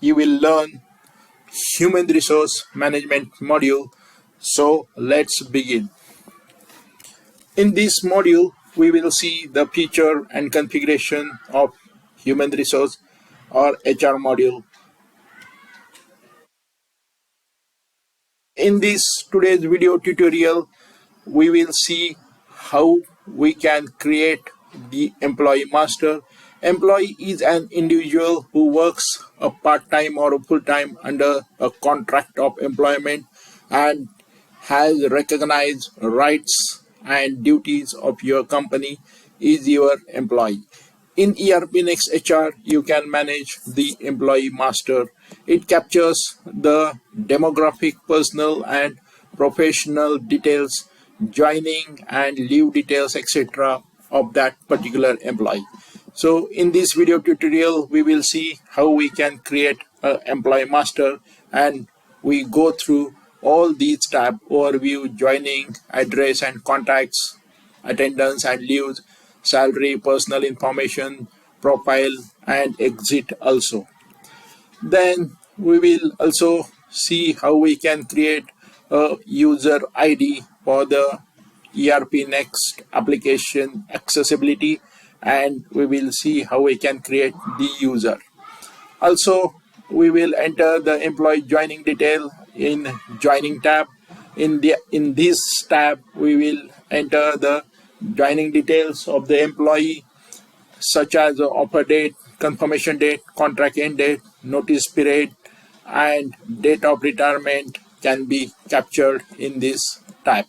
you will learn Human Resource Management module. So let's begin. In this module, we will see the feature and configuration of Human Resource or HR module. In this today's video tutorial, we will see how we can create the employee master. Employee is an individual who works a part-time or a full-time under a contract of employment and has recognized rights and duties of your company is your employee. In ERPNext HR, you can manage the employee master. It captures the demographic, personal and professional details, joining and leave details, etc. of that particular employee. So in this video tutorial, we will see how we can create an employee master, and we go through all these tabs: overview, joining, address and contacts, attendance and leaves, salary, personal information, profile and exit also. Then we will also see how we can create a user ID for the ERPNext application accessibility, and we will see how we can create the user. Also, we will enter the employee joining detail in joining tab. In this tab, we will enter the joining details of the employee, such as the offer date, confirmation date, contract end date, notice period, and date of retirement can be captured in this tab.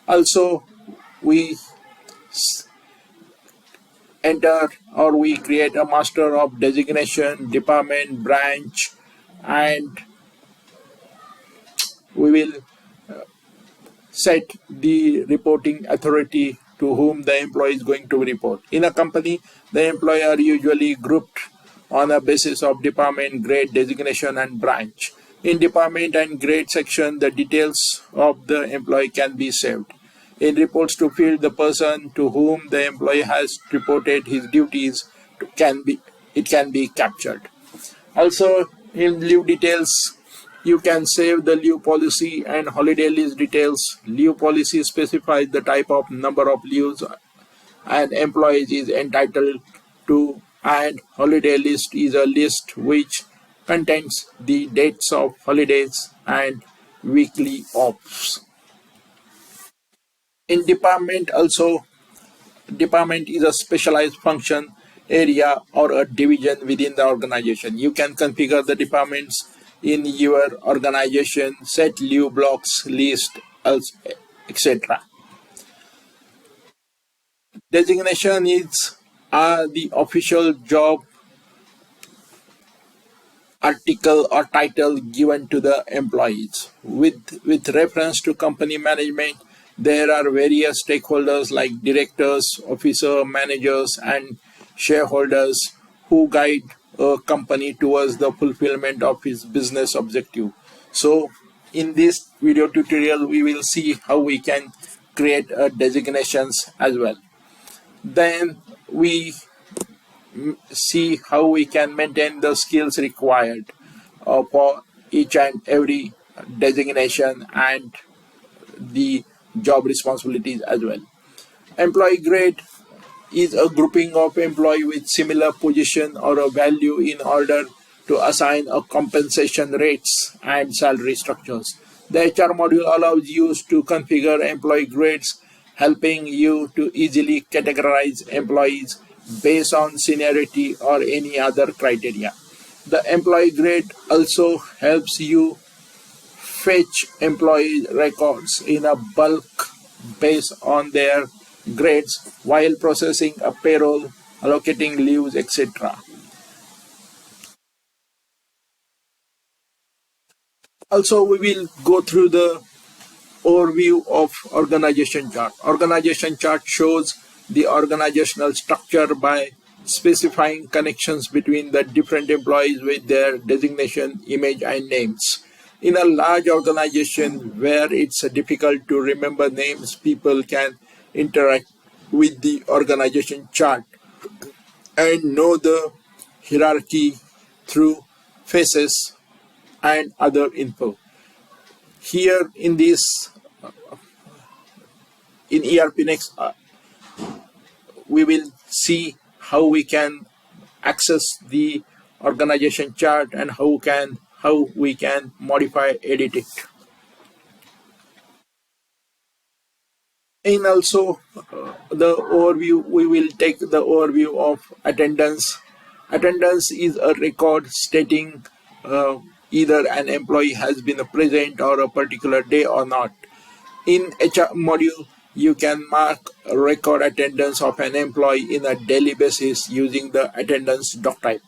Also, we enter or we create a master of designation, department, branch, and we will set the reporting authority to whom the employee is going to report. In a company, the employee are usually grouped on a basis of department, grade, designation, and branch. In department and grade section, the details of the employee can be saved. In reports to field, the person to whom the employee has reported his duties can be captured. Also, in leave details, you can save the leave policy and holiday list details. Leave policy specifies the type of number of leaves an employee is entitled to, and holiday list is a list which contains the dates of holidays and weekly offs. In department also, department is a specialized function area or a division within the organization. You can configure the departments in your organization, set leave blocks, list, etc. Designation is the official job article or title given to the employees. With reference to company management, there are various stakeholders like directors, officer, managers, and shareholders who guide a company towards the fulfillment of its business objective. So in this video tutorial, we will see how we can create designations as well. Then we see how we can maintain the skills required for each and every designation and the job responsibilities as well. Employee grade is a grouping of employee with similar position or a value in order to assign a compensation rates and salary structures. The HR module allows you to configure employee grades, helping you to easily categorize employees based on seniority or any other criteria. The employee grade also helps you fetch employee records in a bulk based on their grades while processing a payroll, allocating leaves, etc. Also, we will go through the overview of organization chart. Organization chart shows the organizational structure by specifying connections between the different employees with their designation, image, and names. In a large organization where it's difficult to remember names, people can interact with the organization chart and know the hierarchy through faces, and other info. Here in this, in ERPNext, we will see how we can access the organization chart and how we can modify, edit it. And also the overview, we will take the overview of attendance. Attendance is a record stating either an employee has been present or a particular day or not. In HR module, you can mark record attendance of an employee in a daily basis using the attendance doc type.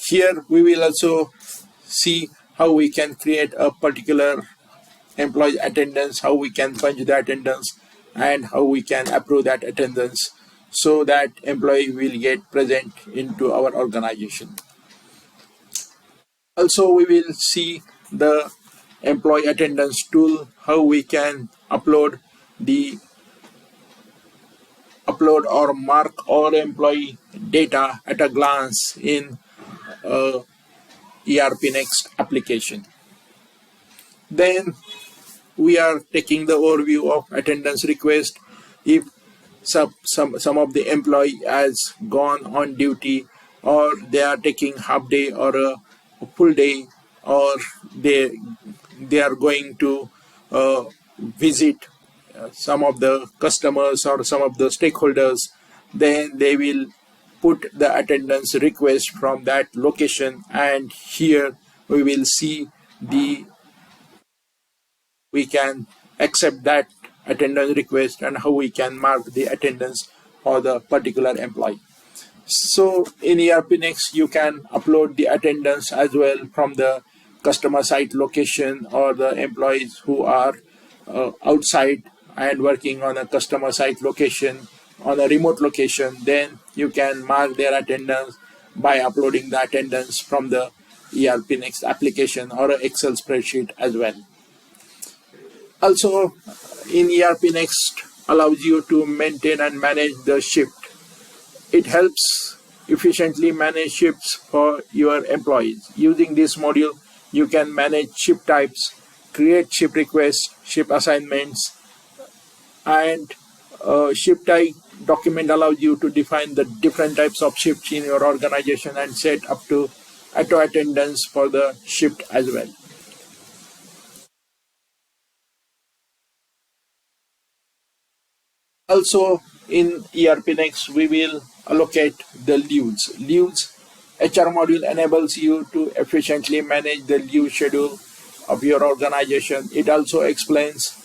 Here we will also see how we can create a particular employee attendance, how we can punch the attendance, and how we can approve that attendance so that employee will get present into our organization. Also, we will see the employee attendance tool, how we can upload or mark our employee data at a glance in ERPNext application. Then we are taking the overview of attendance request. If some of the employee has gone on duty, or they are taking half day or a full day, or they are going to visit some of the customers or some of the stakeholders, then they will put the attendance request from that location, and here we will see we can accept that attendance request and how we can mark the attendance for the particular employee. So in ERPNext, you can upload the attendance as well from the customer site location, or the employees who are outside and working on a customer site location, on a remote location. Then you can mark their attendance by uploading the attendance from the ERPNext application or an Excel spreadsheet as well. Also, in ERPNext allows you to maintain and manage the shift. It helps efficiently manage shifts for your employees. Using this module, you can manage shift types, create shift requests, shift assignments, and shift type document allows you to define the different types of shifts in your organization and set up to auto attendance for the shift as well. Also, in ERPNext, we will allocate the leaves. HR module enables you to efficiently manage the leave schedule of your organization. It also explains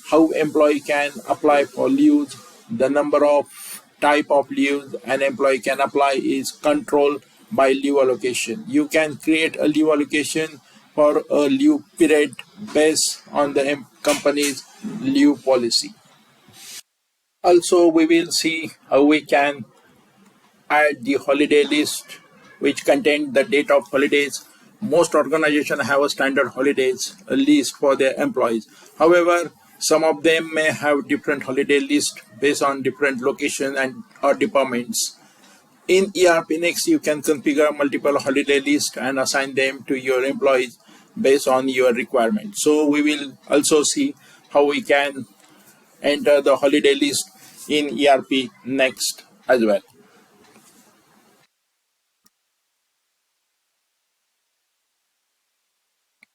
how employee can apply for leaves. The number of type of leaves an employee can apply is controlled by leave allocation. You can create a leave allocation for a leave period based on the company's leave policy. Also, we will see how we can add the holiday list, which contains the date of holidays. Most organizations have a standard holidays list for their employees. However, some of them may have different holiday list based on different location and or departments. In ERPNext, you can configure multiple holiday lists and assign them to your employees based on your requirements. So we will also see how we can enter the holiday list in ERPNext as well.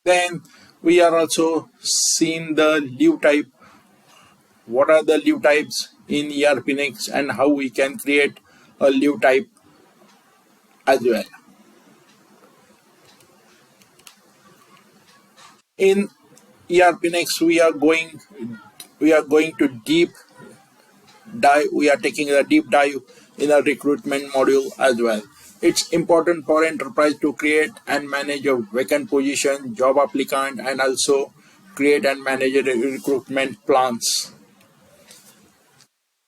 Then we are also seeing the leave type. What are the leave types in ERPNext and how we can create a leave type as well. In ERPNext, we are going to deep dive. We are taking a deep dive in a recruitment module as well. It's important for enterprise to create and manage a vacant position, job applicant, and also create and manage recruitment plans.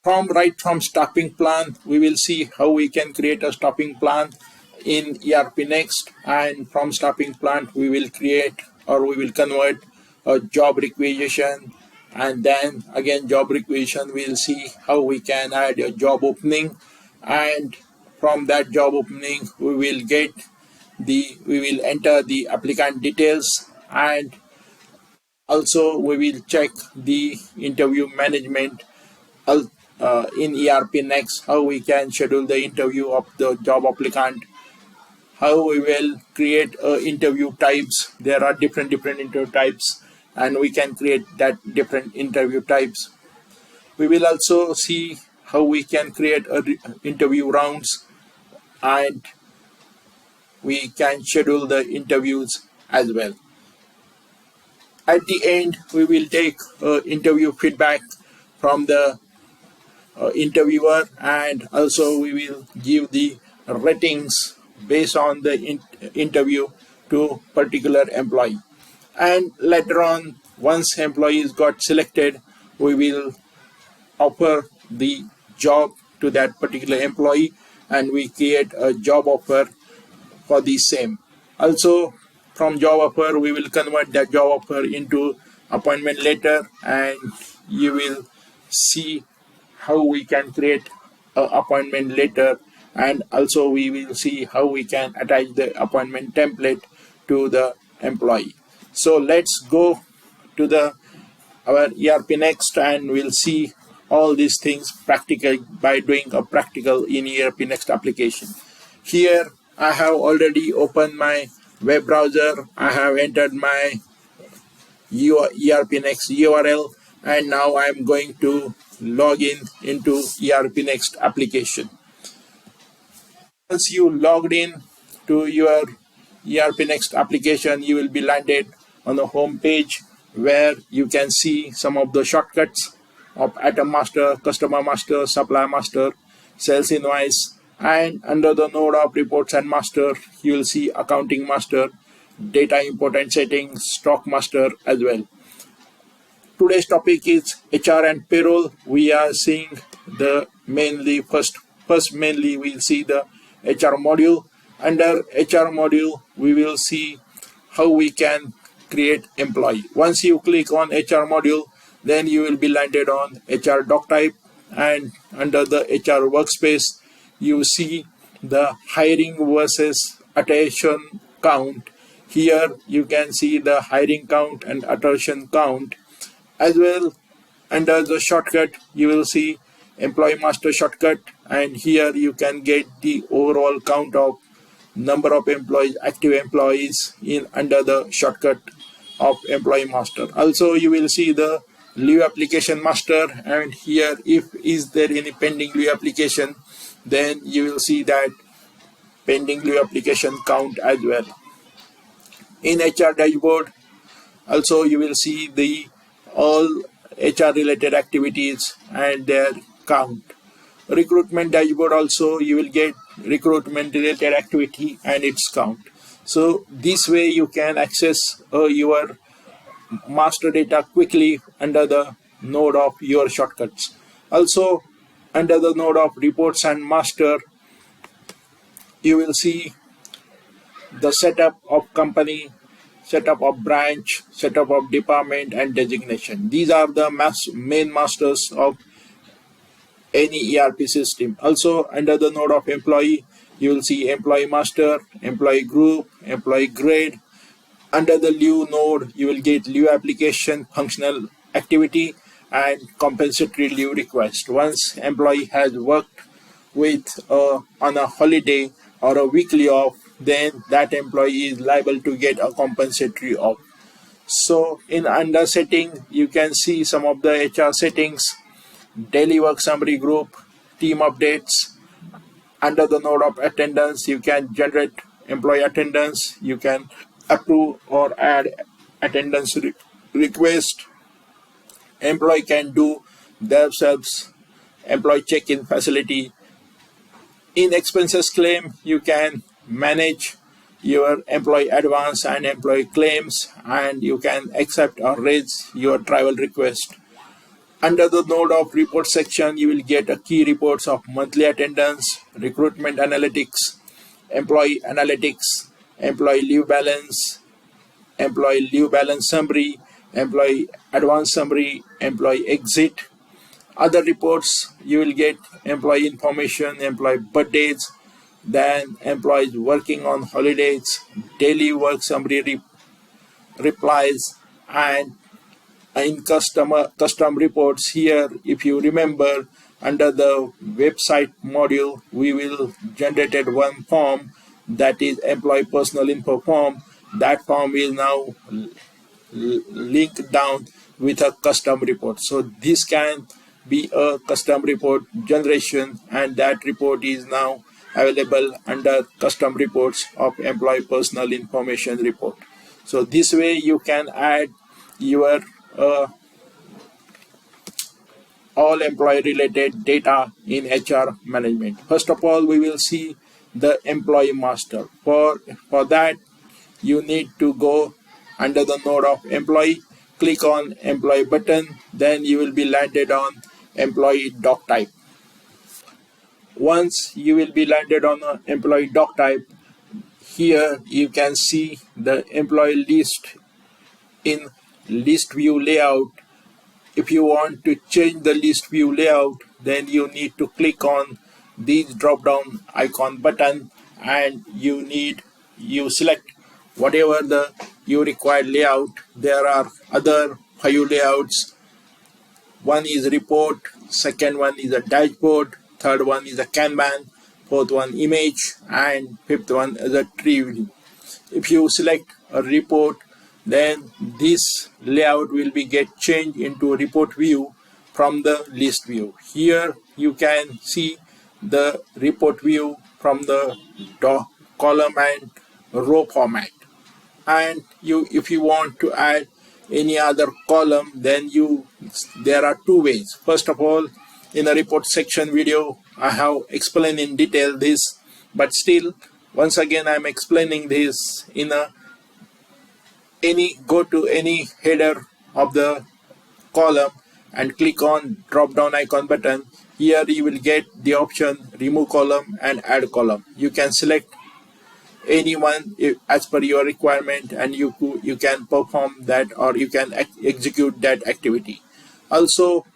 From staffing plan, we will see how we can create a staffing plan in ERPNext, and from staffing plan we will create or we will convert a job requisition, and then again job requisition we'll see how we can add a job opening, and from that job opening we will get we will enter the applicant details, and also we will check the interview management in ERPNext, how we can schedule the interview of the job applicant, how we will create interview types. There are different interview types, and we can create that different interview types. We will also see how we can create interview rounds, and we can schedule the interviews as well. At the end, we will take interview feedback from the interviewer, and also we will give the ratings based on the interview to particular employee. And later on, once employees got selected, we will offer the job to that particular employee, and we create a job offer for the same. Also, from job offer, we will convert that job offer into appointment letter, and you will see how we can create an appointment letter, and also we will see how we can attach the appointment template to the employee. So let's go to our ERPNext, and we'll see all these things practical by doing a practical in ERPNext application. Here I have already opened my web browser. I have entered my ERPNext URL, and now I'm going to log into ERPNext application. Once you logged in to your ERPNext application, you will be landed on the home page where you can see some of the shortcuts of Item Master, Customer Master, Supply Master, Sales Invoice, and under the node of Reports and Master, you will see Accounting Master, Data Import and Settings, Stock Master as well. Today's topic is HR and Payroll. We are seeing the first mainly we'll see the HR module. Under HR module, we will see how we can create employee. Once you click on HR module, then you will be landed on HR doc type, and under the HR workspace, you see the hiring versus attrition count. Here you can see the hiring count and attrition count. As well, under the shortcut, you will see Employee Master shortcut, and here you can get the overall count of number of employees, active employees in under the shortcut of Employee Master. Also, you will see the Leave Application Master, and here if is there any pending leave application, then you will see that pending leave application count as well. In HR dashboard, also you will see the all HR related activities and their count. Recruitment dashboard, also you will get recruitment related activity and its count. So this way you can access your master data quickly under the node of your shortcuts. Also under the node of Reports and Master, you will see the setup of company, setup of branch, setup of department, and designation. These are the main masters of any ERP system. Also under the node of employee, you will see Employee Master, Employee Group, Employee Grade. Under the leave node, you will get leave application, functional activity, and compensatory leave request. Once employee has worked with on a holiday or a weekly off, then that employee is liable to get a compensatory off. So in under setting, you can see some of the HR settings, daily work summary group, team updates. Under the node of attendance, you can generate employee attendance, you can approve or add attendance request. Employee can do themselves employee check-in facility. In expenses claim, you can manage your employee advance and employee claims, and you can accept or raise your travel request. Under the node of report section, you will get a key reports of monthly attendance, recruitment analytics, employee analytics, employee leave balance summary, employee advance summary, employee exit. Other reports, you will get employee information, employee birthdays, then employees working on holidays, daily work summary replies, and in custom reports. Here, if you remember, under the website module, we will generated one form, that is employee personal info form. That form is now linked down with a custom report. So this can be a custom report generation, and that report is now available under custom reports of employee personal information report. So this way you can add your all employee related data in HR management. First of all, we will see the employee master. For that, you need to go under the node of employee, click on employee button, then you will be landed on employee doc type. Once you will be landed on an employee doc type, here you can see the employee list in list view layout. If you want to change the list view layout, then you need to click on this drop down icon button, and you select whatever the you required layout. There are other 5 layouts. One is report, second one is a dashboard, third one is a Kanban, fourth one image, and fifth one is a tree view. If you select a report, then this layout will be get changed into a report view from the list view. Here you can see the report view from the column and row format. And if you want to add any other column, then there are 2 ways. First of all, in the report section video, I have explained in detail this, but still, once again, I am explaining this in go to any header of the column and click on drop down icon button. Here you will get the option remove column and add column. You can select anyone as per your requirement, and you can perform that, or you can execute that activity. Also,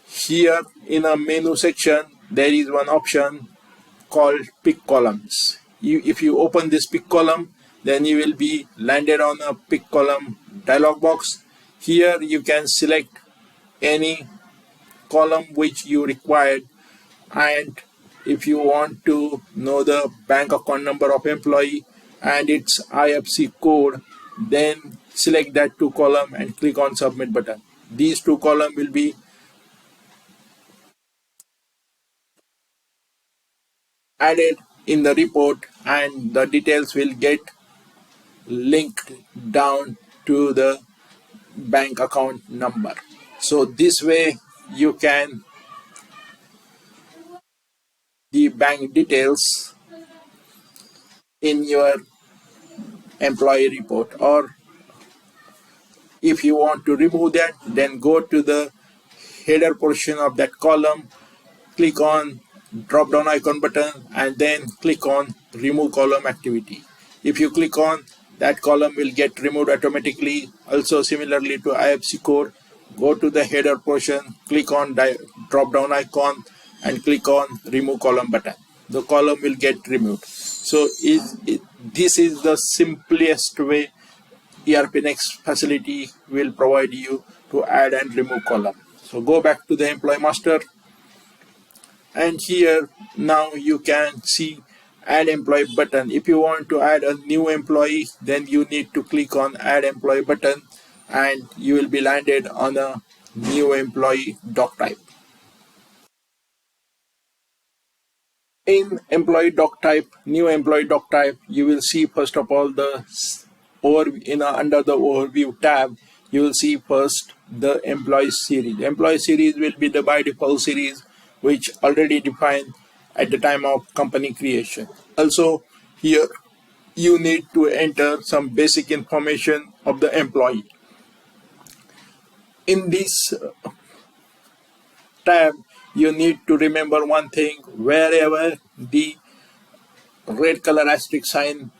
here in a menu section, there is one option called pick columns. If you open this pick column, then you will be landed on a pick column dialog box. Here you can select any column which you required, and if you want to know the bank account number of employee and its IFSC code, then select that 2 column and click on submit button. These 2 columns will be added in the report, and the details will get linked down to the bank account number. So this way you can the bank details in your employee report. Or if you want to remove that, then go to the header portion of that column, click on drop down icon button, and then click on remove column activity. If you click on, that column will get removed automatically. Also, similarly to IFSC code, go to the header portion, click on drop down icon and click on remove column button. The column will get removed. So this is the simplest way ERPNext facility will provide you to add and remove column. So go back to the employee master, and here now you can see add employee button. If you want to add a new employee, then you need to click on add employee button, and you will be landed on a new employee doc type. In employee doc type, new employee doc type, you will see first of all the under the overview tab, you will see first the employee series. Employee series will be the by default series which already defined at the time of company creation. Also, here you need to enter some basic information of the employee. In this tab, you need to remember one thing: wherever the red color asterisk sign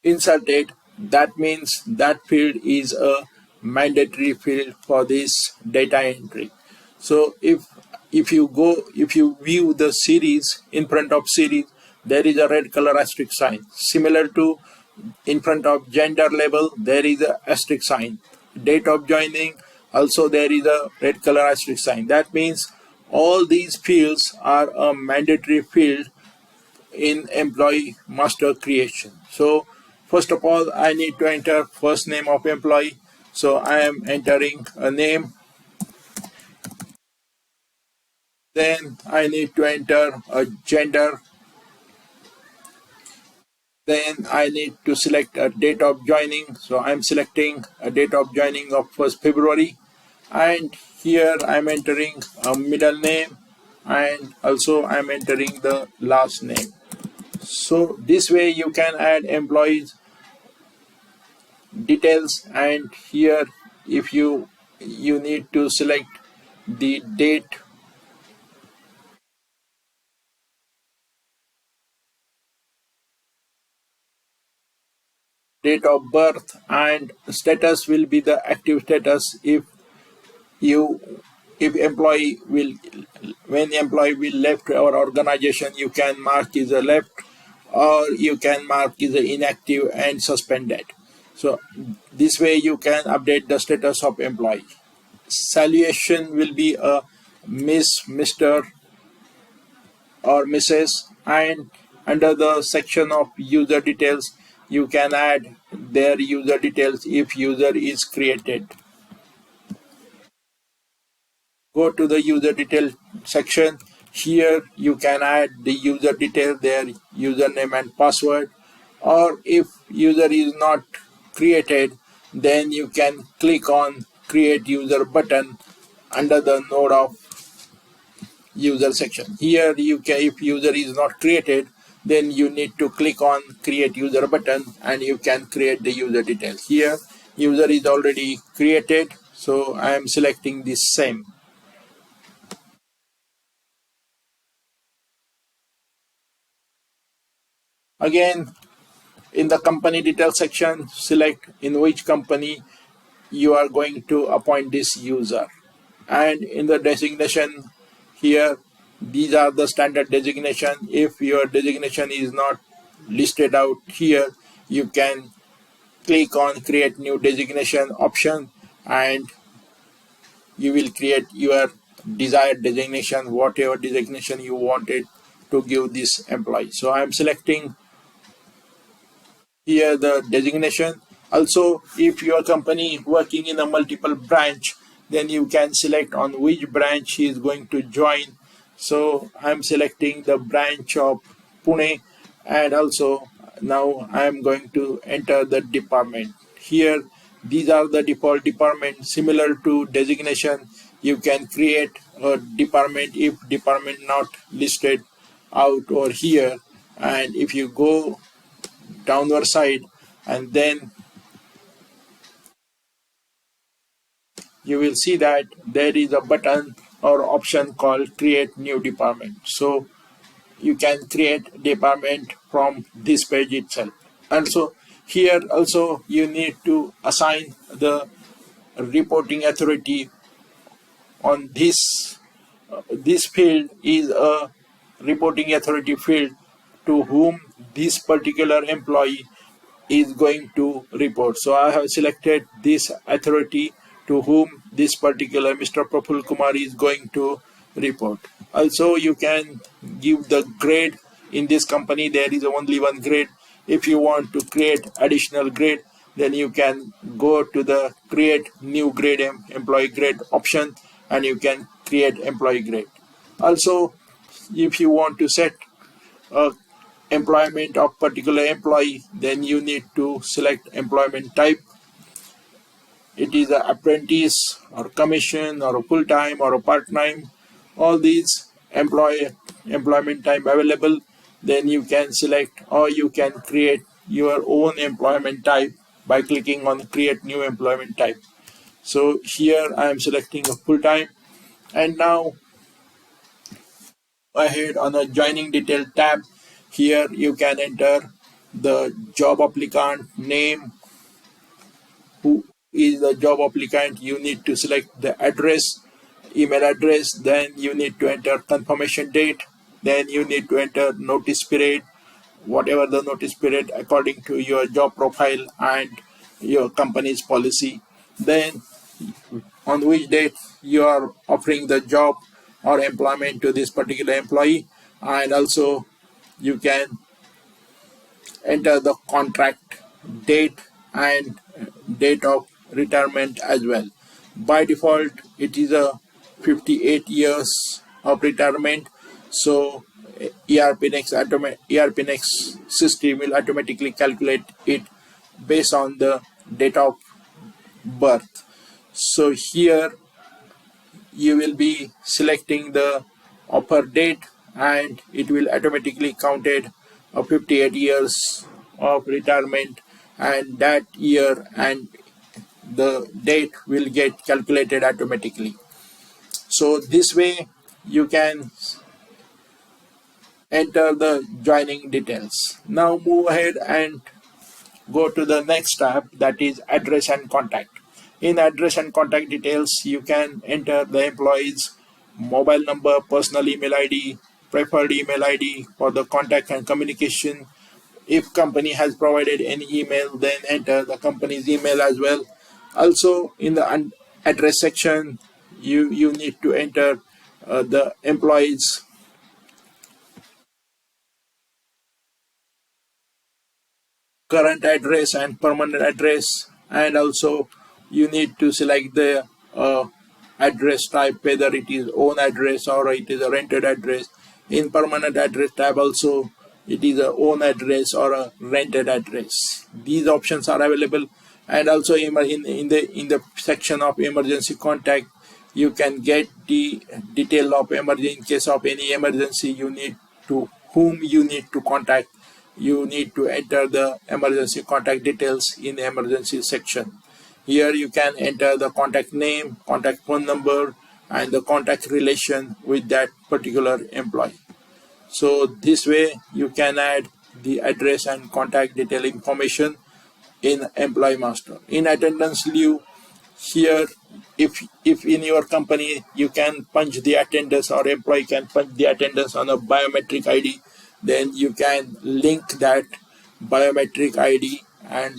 inserted, that means that field is a mandatory field for this data entry. So if if you view the series, in front of series, there is a red color asterisk sign. Similar to in front of gender label, there is a asterisk sign. Date of joining, also there is a red color asterisk sign. That means all these fields are a mandatory field in employee master creation. So first of all, I need to enter first name of employee. So I am entering a name. Then I need to enter a gender. Then I need to select a date of joining. So I'm selecting a date of joining of 1st February. And here I'm entering a middle name, and also I'm entering the last name. So this way you can add employees details, and here if you need to select the date, date of birth, and status will be the active status. You if employee will when employee will left our organization, you can mark is a left, or you can mark is a inactive and suspended. So this way you can update the status of employee. Salutation will be a Miss, Mr. or Mrs. And under the section of user details, you can add their user details if user is created. Go to the user detail section. Here you can add the user detail, their username and password. Or if user is not created, then you can click on create user button under the node of user section. Here you can, if user is not created, then you need to click on create user button and you can create the user details. Here user is already created, so I am selecting this same. Again, in the company details section, select in which company you are going to appoint this user. And in the designation, here these are the standard designation. If your designation is not listed out here, you can click on create new designation option and you will create your desired designation, whatever designation you wanted to give this employee. So I am selecting here the designation. Also, if your company working in a multiple branch, then you can select on which branch he is going to join. So I'm selecting the branch of Pune, and also now I'm going to enter the department. Here these are the default departments. Similar to designation, you can create a department if department not listed out over here. And if you go downward side, and then you will see that there is a button or option called create new department. So you can create department from this page itself. And so here also you need to assign the reporting authority on this field is a reporting authority field to whom this particular employee is going to report. So I have selected this authority to whom this particular Mr. Praful Kumar is going to report. Also, you can give the grade. In this company, there is only one grade. If you want to create additional grade, then you can go to the create new grade employee grade option and you can create employee grade. Also, if you want to set a employment of particular employee, then you need to select employment type. It is an apprentice or commission or a full-time or a part-time. All these employment type available. Then you can select, or you can create your own employment type by clicking on create new employment type. So here I am selecting a full-time, and now ahead on the joining detail tab. Here you can enter the job applicant name. Who is the job applicant? You need to select the address email address, then you need to enter confirmation date, then you need to enter notice period, whatever the notice period according to your job profile and your company's policy, then on which date you are offering the job or employment to this particular employee, and also you can enter the contract date and date of retirement as well. By default, it is a 58 years of retirement, so ERPNext system will automatically calculate it based on the date of birth. So here you will be selecting the offer date and it will automatically counted 58 years of retirement, and that year and the date will get calculated automatically. So this way you can enter the joining details. Now move ahead and go to the next tab, that is address and contact. In address and contact details, you can enter the employee's mobile number, personal email ID, preferred email ID for the contact and communication. If company has provided any email, then enter the company's email as well. Also in the address section, you need to enter the employee's current address and permanent address, and also you need to select the address type, whether it is own address or it is a rented address. In permanent address tab also it is a own address or a rented address. These options are available, and also in the section of emergency contact you can get the detail of emergency. In case of any emergency, you need to whom you need to contact. You need to enter the emergency contact details in the emergency section. Here you can enter the contact name, contact phone number, and the contact relation with that particular employee. So this way you can add the address and contact detail information in employee master. In attendance leave, here if in your company you can punch the attendance or employee can punch the attendance on a biometric ID, then you can link that biometric ID and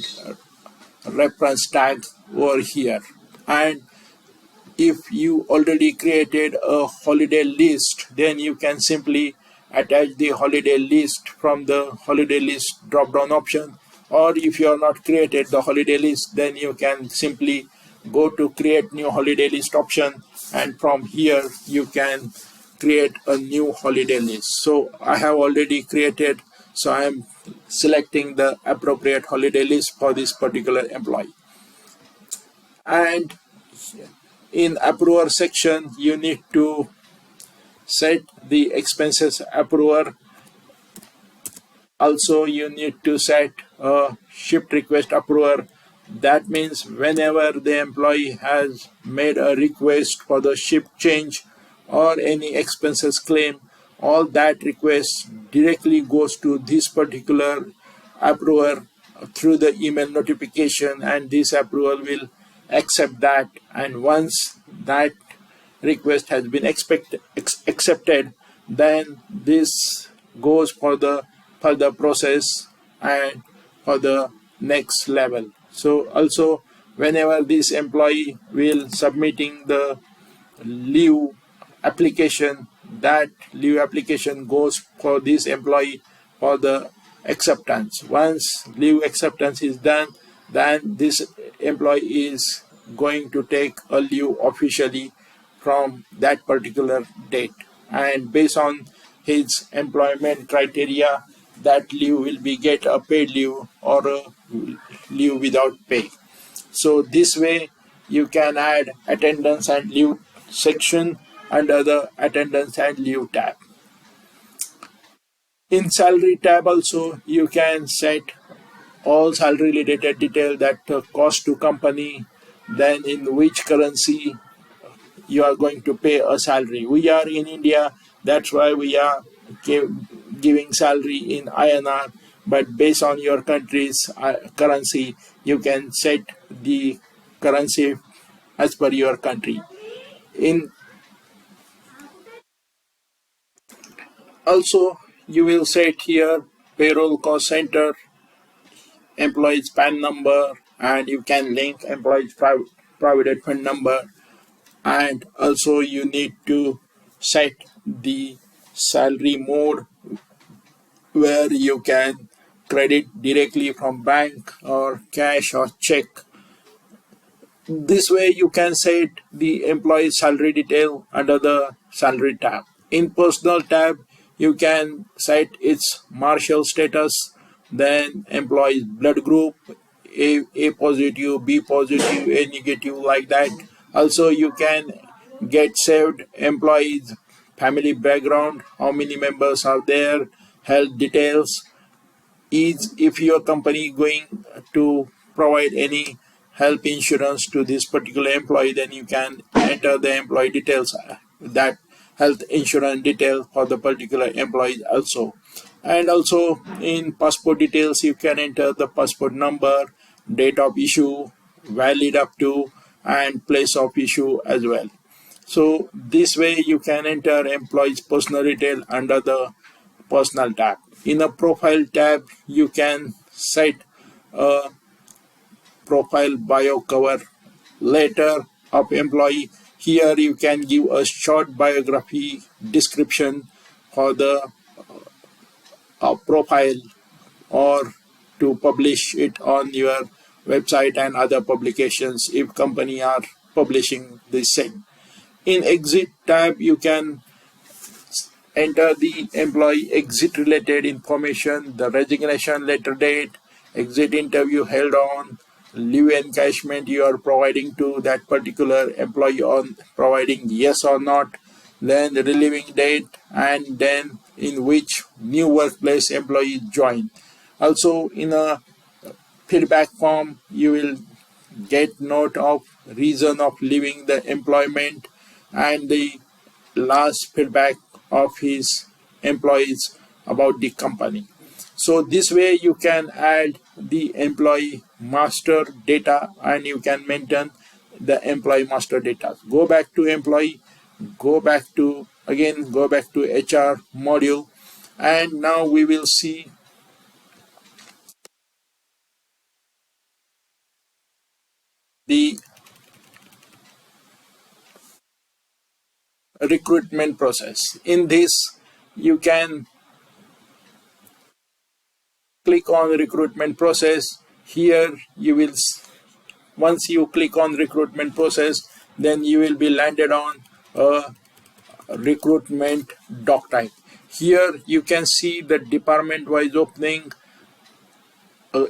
reference tag over here. And if you already created a holiday list, then you can simply attach the holiday list from the holiday list drop down option. Or if you are not created the holiday list, then you can simply go to create new holiday list option, and from here you can create a new holiday list. So I have already created, so I am selecting the appropriate holiday list for this particular employee. And in approver section you need to set the expenses approver. Also you need to set a shift request approver. That means whenever the employee has made a request for the shift change or any expenses claim, all that request directly goes to this particular approver through the email notification, and this approval will accept that. And once that request has been accepted, then this goes for the further process and for the next level. So also whenever this employee will submitting the leave application, that leave application goes for this employee for the acceptance. Once leave acceptance is done, then this employee is going to take a leave officially from that particular date, and based on his employment criteria, that leave will be get a paid leave or a leave without pay. So this way you can add attendance and leave section under the attendance and leave tab. In salary tab also you can set all salary related detail, that cost to company, then in which currency you are going to pay a salary. We are in India, that's why we are giving salary in INR, but based on your country's currency, you can set the currency as per your country. In Also, you will set here payroll cost center, employees PAN number, and you can link employees provident fund number. And also you need to set the salary mode where you can credit directly from bank or cash or check. This way you can set the employee salary detail under the salary tab. In personal tab, you can set its martial status, then employee's blood group, A positive, B positive, A negative, like that. Also, you can get saved employees family background, how many members are there, health details. Is if your company going to provide any health insurance to this particular employee, then you can enter the employee details, that health insurance detail for the particular employee also. And also in passport details, you can enter the passport number, date of issue, valid up to, and place of issue as well. So this way you can enter employee's personal detail under the personal tab. In a profile tab, you can set a profile bio cover letter of employee. Here you can give a short biography description for the profile, or to publish it on your website and other publications if company are publishing the same. In exit tab, you can enter the employee exit related information, the resignation letter date, exit interview held on, leave encashment you are providing to that particular employee on providing yes or not, then the relieving date, and then in which new workplace employee join. Also in a feedback form, you will get note of reason of leaving the employment and the last feedback of his employees about the company. So this way you can add the employee master data and you can maintain the employee master data. Go back to employee, go back to HR module, and now we will see the recruitment process. In this, you can click on recruitment process. Here you will, once you click on recruitment process, then you will be landed on a recruitment doc type. Here you can see the department wise opening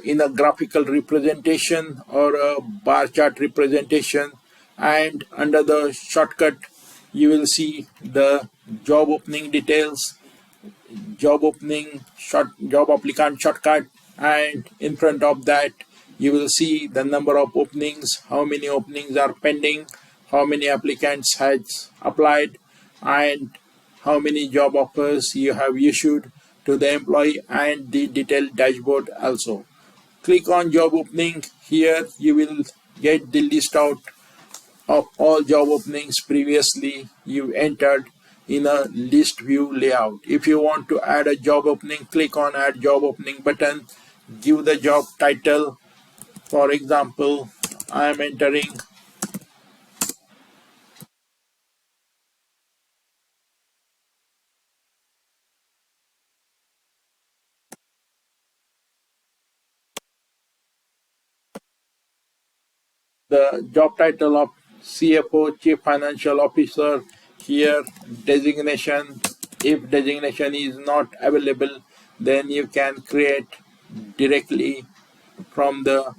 in a graphical representation or a bar chart representation, and under the shortcut you will see the job opening details, job applicant shortcut, and in front of that you will see the number of openings, how many openings are pending, how many applicants has applied, and how many job offers you have issued to the employee, and the detailed dashboard also. Click on job opening. Here you will get the list out of all job openings previously you entered in a list view layout. If you want to add a job opening, click on add job opening button, give the job title. For example, I am entering the job title of CFO, Chief Financial Officer. Here designation, if designation is not available, then you can create directly from the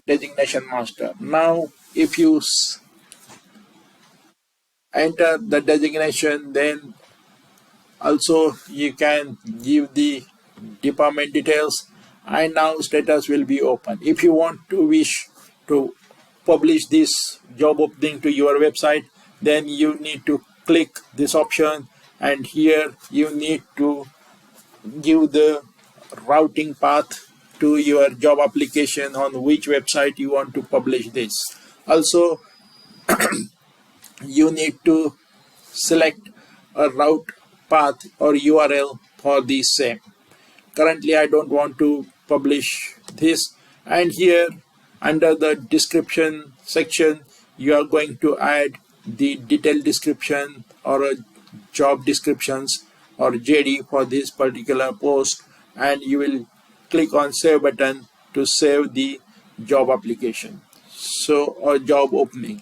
designation master. Now if you enter the designation, then also you can give the department details, and now status will be open. If you want to wish to publish this job opening to your website, then you need to click this option, and here you need to give the routing path to your job application on which website you want to publish this. Also you need to select a route path or URL for the same. Currently I don't want to publish this, and here under the description section you are going to add the detailed description or a job descriptions or JD for this particular post, and you will click on save button to save the job application or job opening.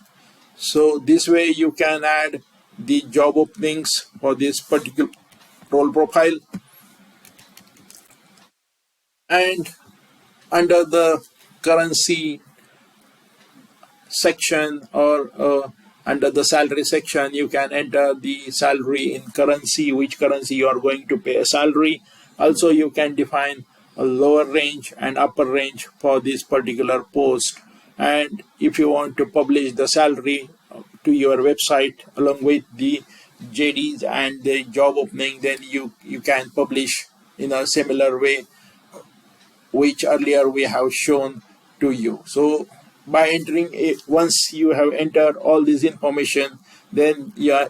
So this way you can add the job openings for this particular role profile, and under the currency section or under the salary section you can enter the salary in currency, which currency you are going to pay a salary. Also you can define a lower range and upper range for this particular post, and if you want to publish the salary to your website along with the JDs and the job opening, then you can publish in a similar way which earlier we have shown to you. So by entering it, once you have entered all this information, then you are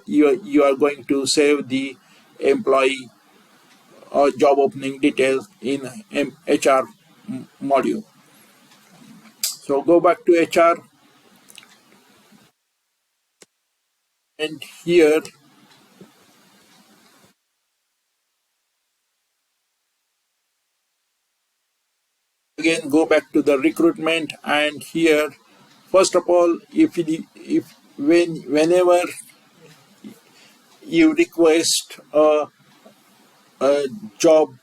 going to save the employee or job opening details in HR module. So go back to HR, and here again go back to the recruitment, and here first of all, whenever you request a job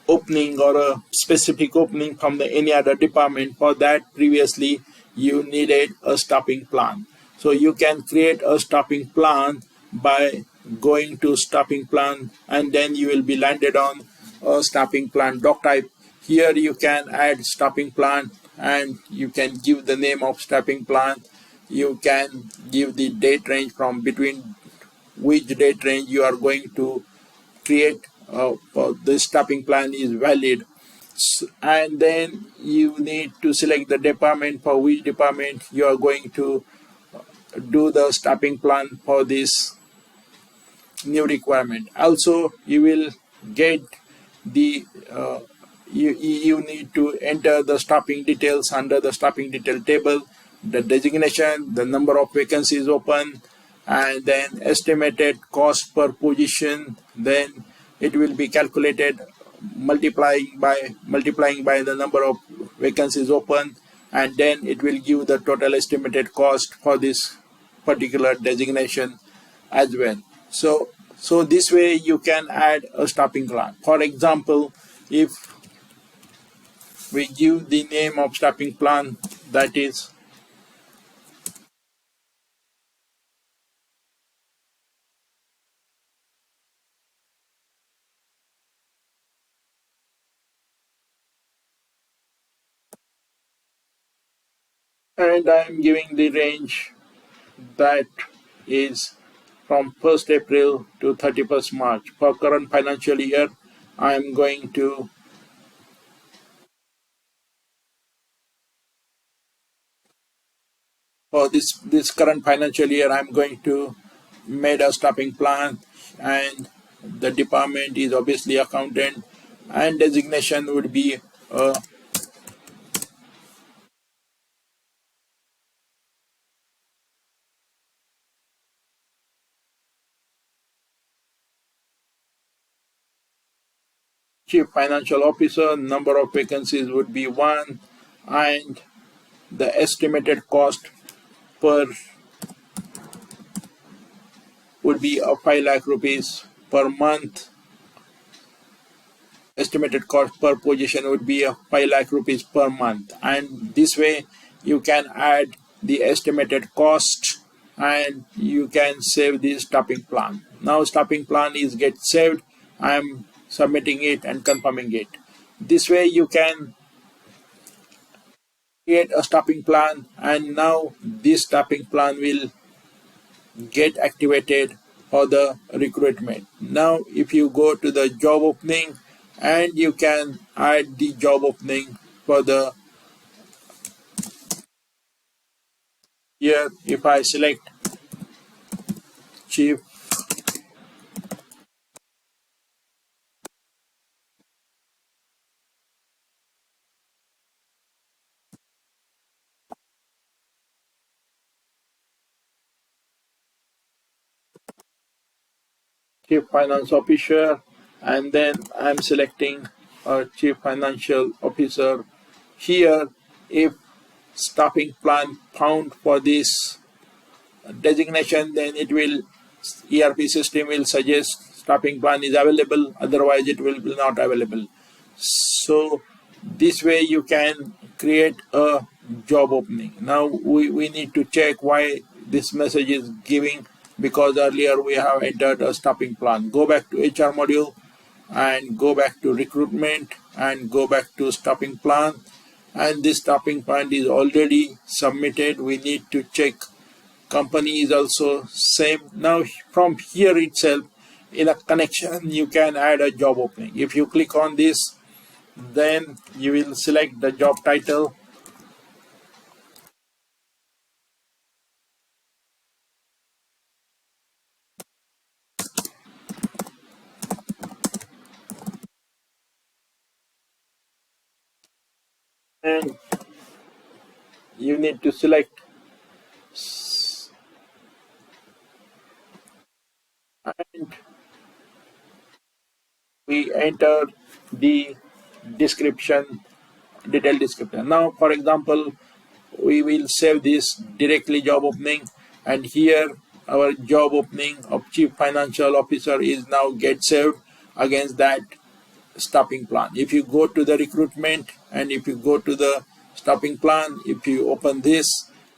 opening or a specific opening from any other department, for that previously you needed a staffing plan. So you can create a staffing plan by going to staffing plan, and then you will be landed on a staffing plan doc type. Here you can add staffing plan, and you can give the name of staffing plan. You can give the date range from between which date range you are going to create the staffing plan is valid, and then you need to select the department for which department you are going to do the staffing plan for this new requirement. Also you will get the you need to enter the staffing details under the staffing detail table, the designation, the number of vacancies open, and then estimated cost per position. Then it will be calculated multiplying by the number of vacancies open, and then it will give the total estimated cost for this particular designation as well. So this way you can add a staffing plan. For example, if we give the name of staffing plan, that is and I am giving the range that is from 1st April to 31st March. For current financial year, I am going to for this current financial year, I'm going to make a staffing plan, and the department is obviously accountant, and designation would be Chief Financial Officer. Number of vacancies would be 1, and the estimated cost per would be 5 lakh rupees per month. Estimated cost per position would be 5 lakh rupees per month, and this way you can add the estimated cost and you can save the staffing plan. Now staffing plan is get saved. I am submitting it and confirming it. This way you can create a staffing plan, and now this staffing plan will get activated for the recruitment. Now if you go to the job opening, and you can add the job opening for the here. If I select Chief Chief Finance Officer, and then I'm selecting a Chief Financial Officer. Here, if staffing plan found for this designation, then it will ERP system will suggest staffing plan is available, otherwise it will be not available. So this way you can create a job opening. Now we need to check why this message is giving, because earlier we have entered a staffing plan. Go back to HR module and go back to recruitment and go back to staffing plan, and this staffing plan is already submitted. We need to check company is also same. Now from here itself, in a connection, you can add a job opening. If you click on this, then you will select the job title, and you need to select, and we enter the description, detailed description. Now for example, we will save this directly job opening, and here our job opening of Chief Financial Officer is now get saved against that staffing plan. If you go to the recruitment and if you go to the staffing plan, if you open this,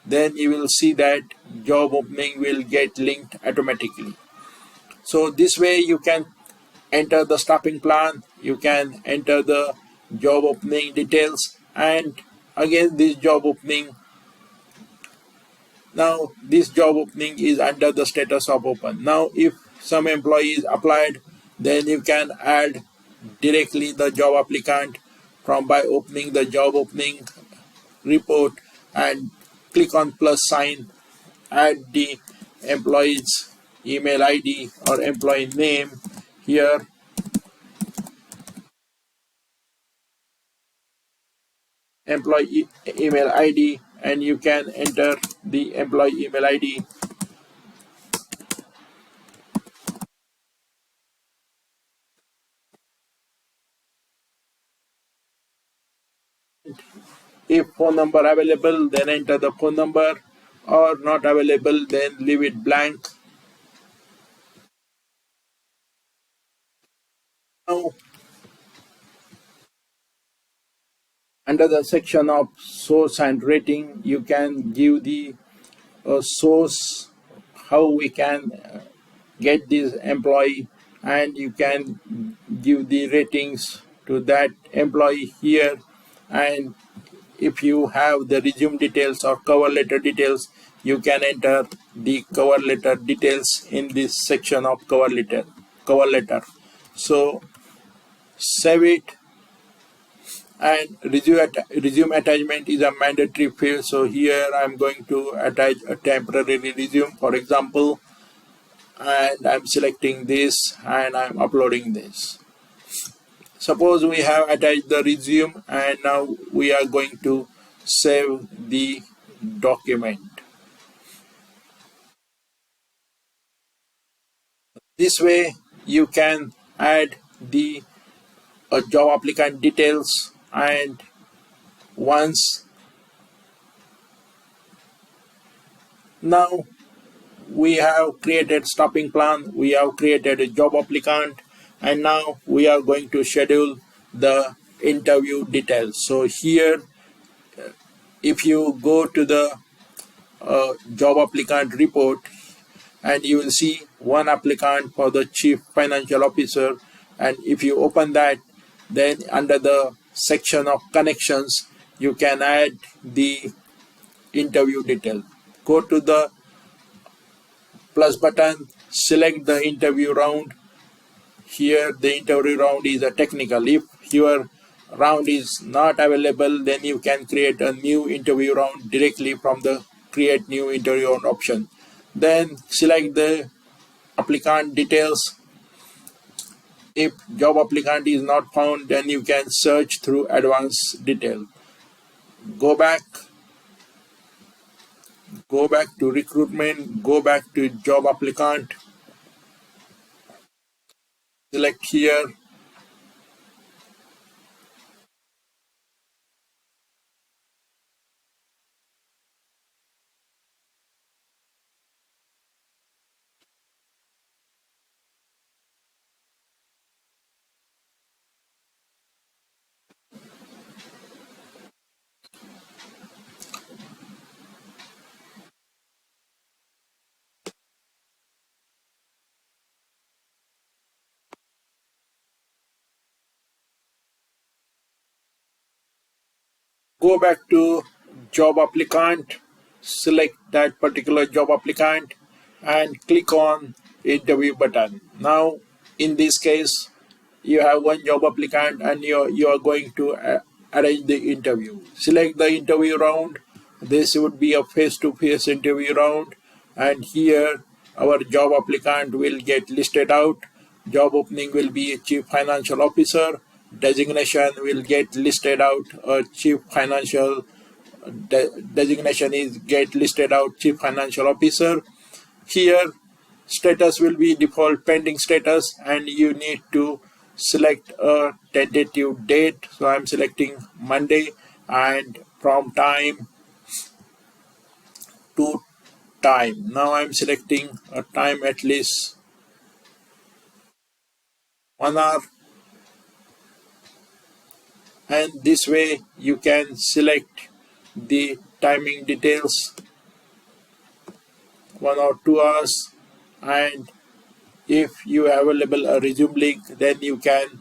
then you will see that job opening will get linked automatically. So this way you can enter the staffing plan, you can enter the job opening details, and again this job opening, now this job opening is under the status of open. Now if some employees applied, then you can add directly the job applicant from by opening the job opening report and click on plus sign, add the employee's email ID or employee name here, employee email ID, and you can enter the employee email ID. If phone number available, then enter the phone number, or not available, then leave it blank. Now, under the section of source and rating, you can give the source, how we can get this employee, and you can give the ratings to that employee here. And if you have the resume details or cover letter details, you can enter the cover letter details in this section of cover letter. So save it, and resume attachment is a mandatory field. So here I'm going to attach a temporary resume, for example, and I'm selecting this and I'm uploading this. Suppose we have attached the resume, and now we are going to save the document. This way you can add the job applicant details, and once now we have created staffing plan, we have created a job applicant, and now we are going to schedule the interview details. So here, if you go to the job applicant report, and you will see one applicant for the Chief Financial Officer, and if you open that, then under the section of connections, you can add the interview detail. Go to the plus button, select the interview round. Here the interview round is a technical. If your round is not available, then you can create a new interview round directly from the create new interview round option. Then select the applicant details. If job applicant is not found, then you can search through advanced detail. Go back to recruitment, go back to job applicant, select here. Go back to job applicant, select that particular job applicant and click on interview button. Now in this case you have one job applicant and you are going to arrange the interview. Select the interview round. This would be a face-to-face interview round, and here our job applicant will get listed out. Job opening will be Chief Financial Officer. Designation will get listed out. Chief Financial designation is get listed out Chief Financial Officer. Here status will be default pending status, and you need to select a tentative date. So I'm selecting Monday, and from time to time. Now I'm selecting a time at least 1 hour, and this way you can select the timing details 1 or 2 hours, and if you have available a resume link, then you can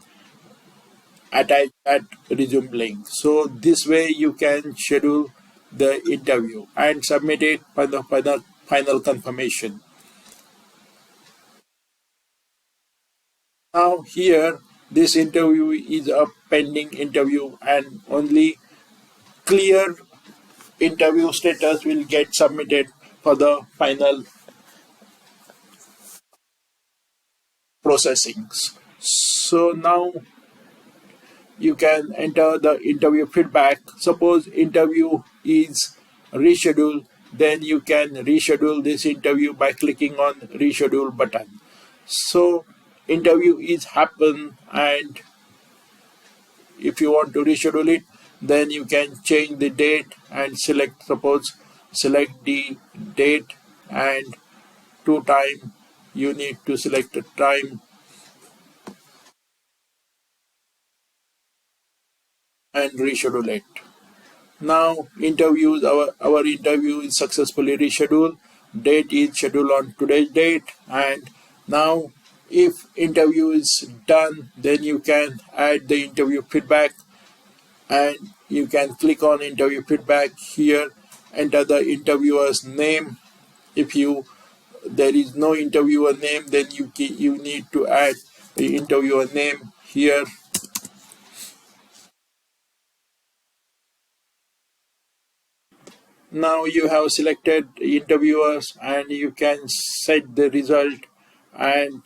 attach that resume link. So this way you can schedule the interview and submit it for the final confirmation. Now here this interview is a pending interview, and only clear interview status will get submitted for the final processings. So now you can enter the interview feedback. Suppose interview is rescheduled, then you can reschedule this interview by clicking on reschedule button. So interview is happen, and if you want to reschedule it, then you can change the date and select the date, and to time you need to select the time and reschedule it. Now our interview is successfully rescheduled. Date is scheduled on today's date, and now if interview is done, then you can add the interview feedback, and you can click on interview feedback here, enter the interviewer's name. If there is no interviewer name, then you need to add the interviewer name here. Now you have selected interviewers, and you can set the result, and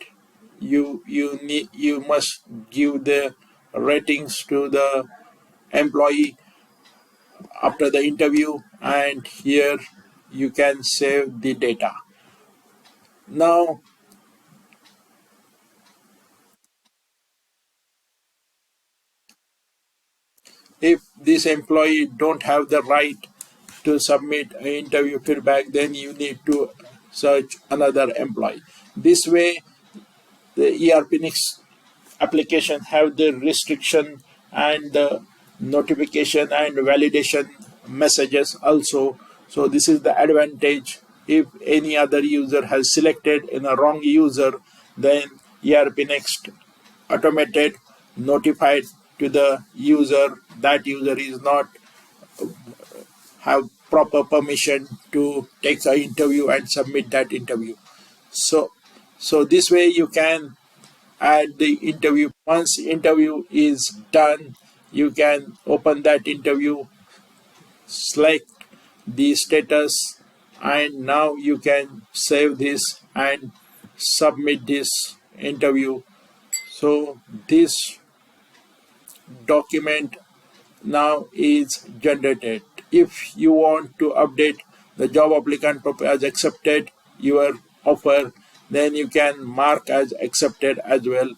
you must give the ratings to the employee after the interview, and here you can save the data. Now if this employee don't have the right to submit an interview feedback, then you need to search another employee. This way the ERPNext application have the restriction and the notification and validation messages also. So this is the advantage. If any other user has selected in a wrong user, then ERPNext automated notified to the user that user is not have proper permission to take the interview and submit that interview. So this way you can add the interview. Once interview is done, you can open that interview, select the status, and now you can save this and submit this interview. So this document now is generated. If you want to update the job applicant has accepted your offer, then you can mark as accepted as well,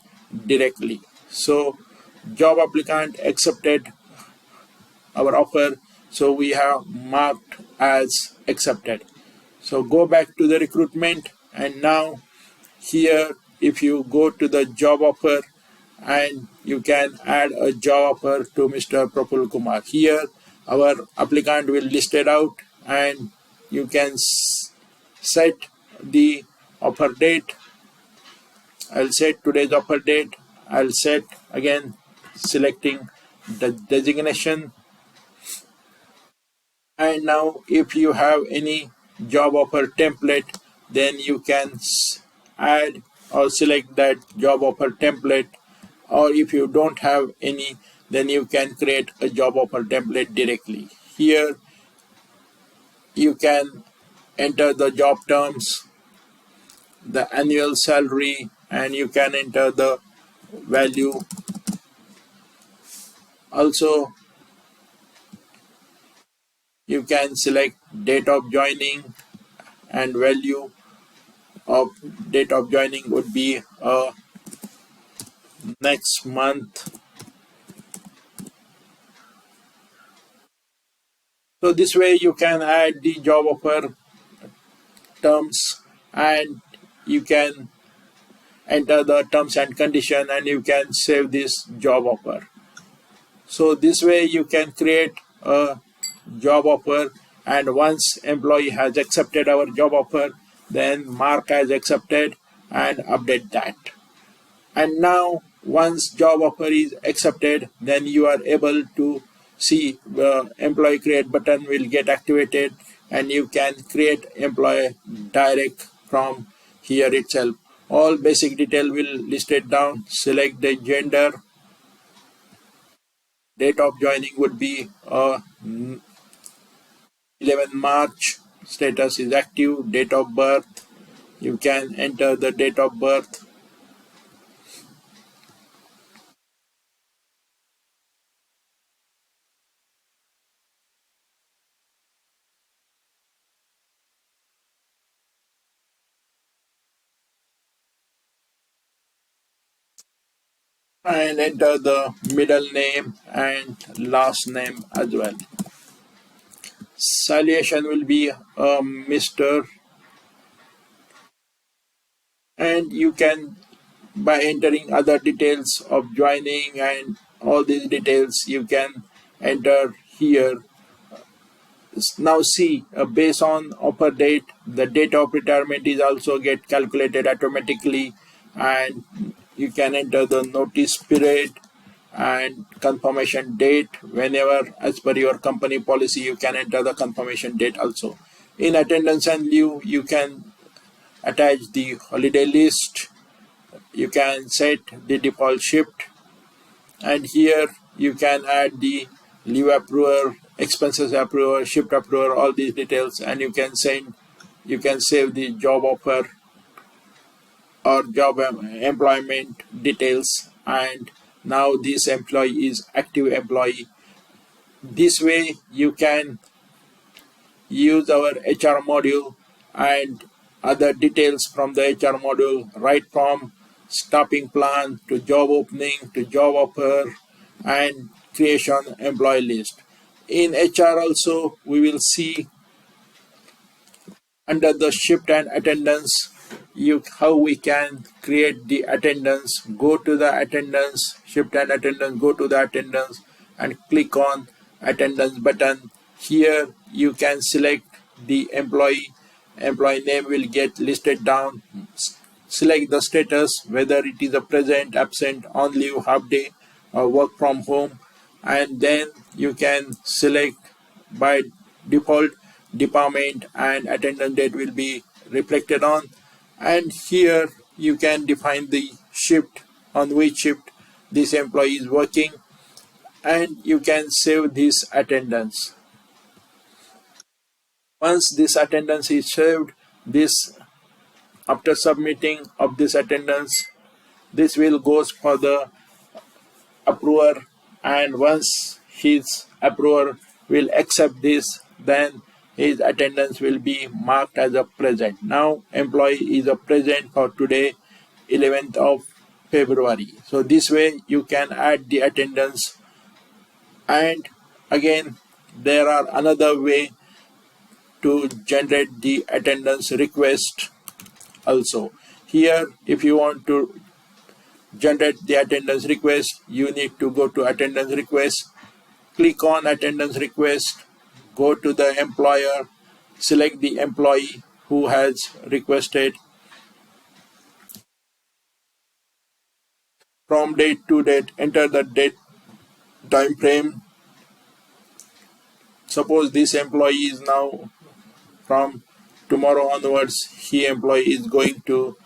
directly. So job applicant accepted our offer, so we have marked as accepted. So go back to the recruitment, and now here if you go to the job offer, and you can add a job offer to Mr. Praful Kumar. Here our applicant will list it out, and you can set the offer date. I'll set today's offer date. I'll set again selecting the designation. And now if you have any job offer template, then you can add or select that job offer template, or if you don't have any, then you can create a job offer template directly. Here you can enter the job terms, the annual salary, and you can enter the value. Also you can select date of joining, and value of date of joining would be next month. So this way you can add the job offer terms, and you can enter the terms and condition, and you can save this job offer. So this way you can create a job offer, and once employee has accepted our job offer, then mark as accepted and update that. And now once job offer is accepted, then you are able to see the employee create button will get activated, and you can create employee direct from here itself. All basic detail will listed down. Select the gender, date of joining would be 11 March, status is active, date of birth, you can enter the date of birth. And enter the middle name and last name as well. Salutation will be Mr. And you can, by entering other details of joining and all these details, you can enter here. Now see, based on offer date, the date of retirement is also get calculated automatically, and you can enter the notice period and confirmation date. Whenever, as per your company policy, you can enter the confirmation date also. In attendance and leave, you can attach the holiday list. You can set the default shift, and here you can add the leave approver, expenses approver, shift approver, all these details, and you can save the job offer or job employment details, and now this employee is active employee. This way you can use our HR module and other details from the HR module, right from staffing plan to job opening to job offer and creation employee list. In HR also we will see under the shift and attendance how we can create the attendance. Go to the attendance, shift and attendance, go to the attendance and click on attendance button. Here you can select the employee name will get listed down. Select the status, whether it is a present, absent, on leave, half day or work from home, and then you can select by default department, and attendance date will be reflected on. And here you can define the shift, on which shift this employee is working, and you can save this attendance. Once this attendance is saved, after submitting of this attendance, this will goes for the approver, and once his approver will accept this, then his attendance will be marked as a present. Now employee is a present for today, 11th of February. So this way you can add the attendance. And again, there are another way to generate the attendance request also. Here, if you want to generate the attendance request, you need to go to attendance request, click on attendance request, go to the employer, select the employee who has requested. From date to date, enter the date time frame. Suppose this employee is now, from tomorrow onwards, employee is going to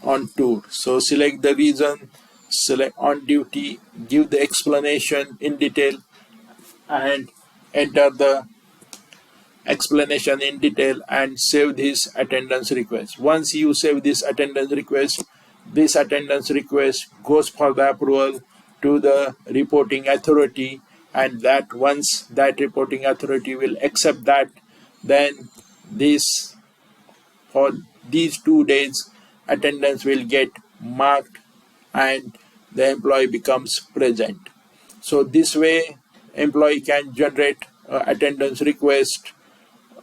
on tour. So select the reason, select on duty, give the explanation in detail, and enter the explanation in detail and save this attendance request. Once you save this attendance request goes for the approval to the reporting authority, and that once that reporting authority will accept that, then this, for these 2 days, attendance will get marked and the employee becomes present. So this way employee can generate attendance request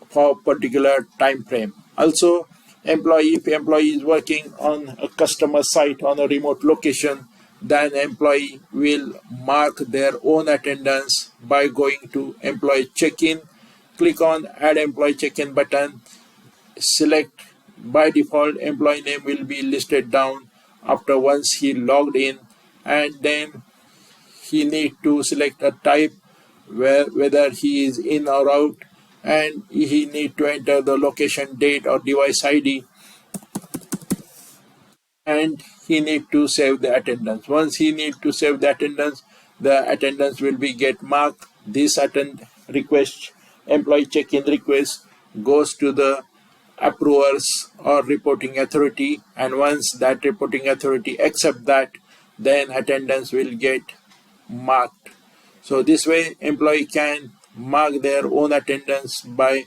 for particular time frame. Also, if employee is working on a customer site on a remote location, then employee will mark their own attendance by going to employee check-in, click on add employee check-in button, select. By default, employee name will be listed down after once he logged in, and then he need to select a type, whether he is in or out, and he need to enter the location, date or device ID, and he need to save the attendance. Once he need to save the attendance will be get marked. This employee check-in request goes to the approvers or reporting authority, and once that reporting authority accept that, then attendance will get marked. So this way employee can mark their own attendance by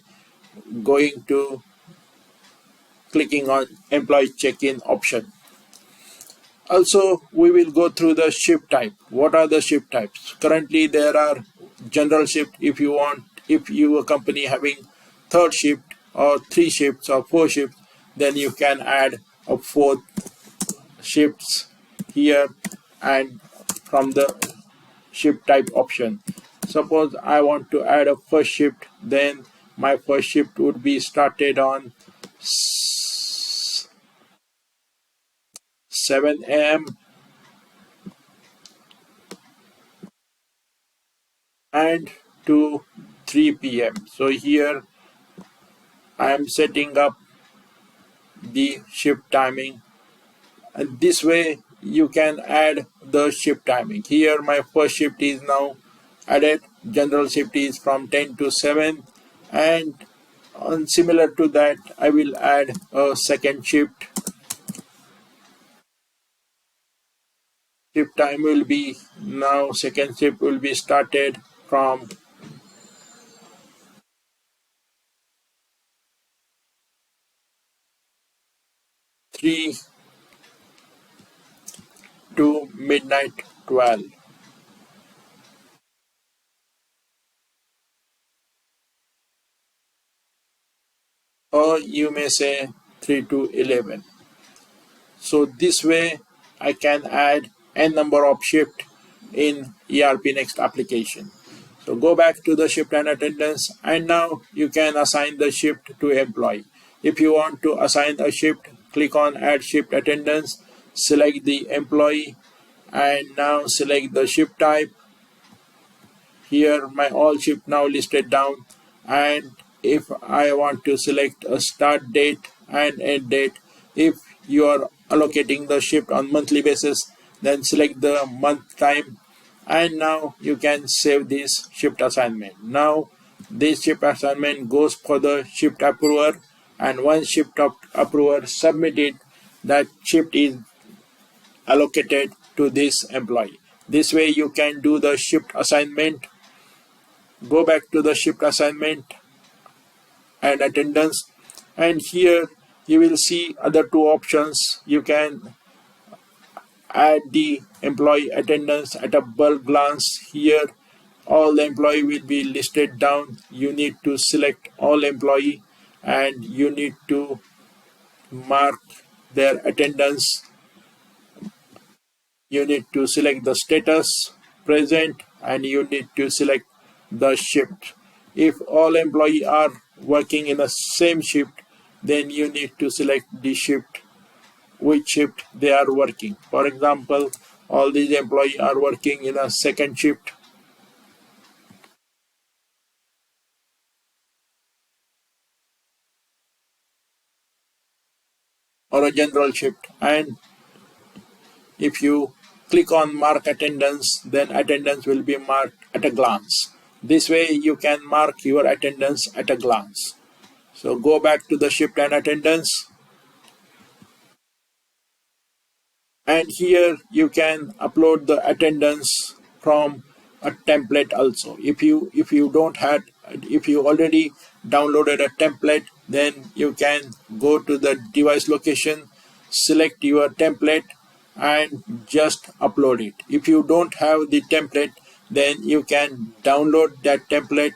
clicking on employee check-in option. Also, we will go through the shift type. What are the shift types? Currently there are general shift. If you a company having third shift or 3 shifts or 4 shifts, then you can add a 4th shifts here and from the shift type option. Suppose I want to add a first shift, then my first shift would be started on 7 a.m. and to 3 p.m. So here I am setting up the shift timing, and this way you can add the shift timing. Here my first shift is now added, general shift is from 10 to 7, and similar to that I will add a second shift. Shift time will be now, second shift will be started from 3 to midnight 12. Or you may say 3 to 11. So this way I can add n number of shift in ERPNext application. So go back to the shift and attendance, and now you can assign the shift to employee. If you want to assign a shift, click on add shift attendance, select the employee, and now select the shift type. Here my all shift now listed down, and if I want to select a start date and end date, if you are allocating the shift on monthly basis, then select the month time, and now you can save this shift assignment. Now this shift assignment goes for the shift approver, and once shift approver submitted, that shift is allocated to this employee. This way you can do the shift assignment. Go back to the shift assignment and attendance, and here you will see other 2 options. You can add the employee attendance at a bulk glance. Here all the employee will be listed down. You need to select all employee and you need to mark their attendance. You need to select the status present and you need to select the shift. If all employees are working in the same shift, then you need to select the shift, which shift they are working. For example, all these employees are working in a second shift or a general shift. And if you click on mark attendance, then attendance will be marked at a glance. This way you can mark your attendance at a glance. So go back to the shift and attendance. And here you can upload the attendance from a template also. If you already downloaded a template, then you can go to the device location, select your template and just upload it. If you don't have the template, then you can download that template.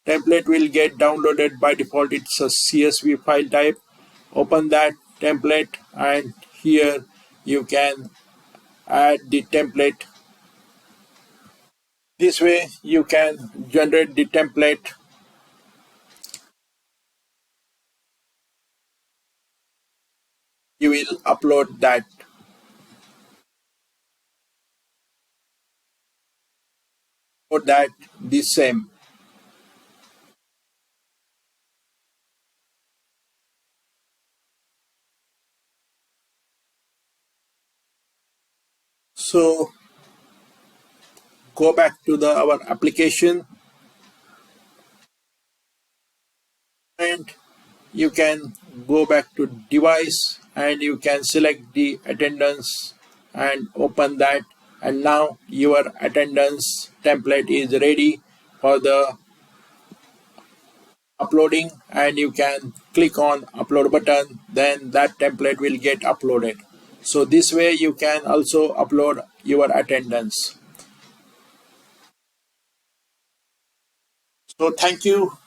Template will get downloaded by default. It's a CSV file type. Open that template and here you can add the template. This way you can generate the template. You will upload that. For that the same. So go back to our application and you can go back to device and you can select the attendance and open that, and now your attendance template is ready for the uploading, and you can click on upload button, then that template will get uploaded. So this way you can also upload your attendance. So thank you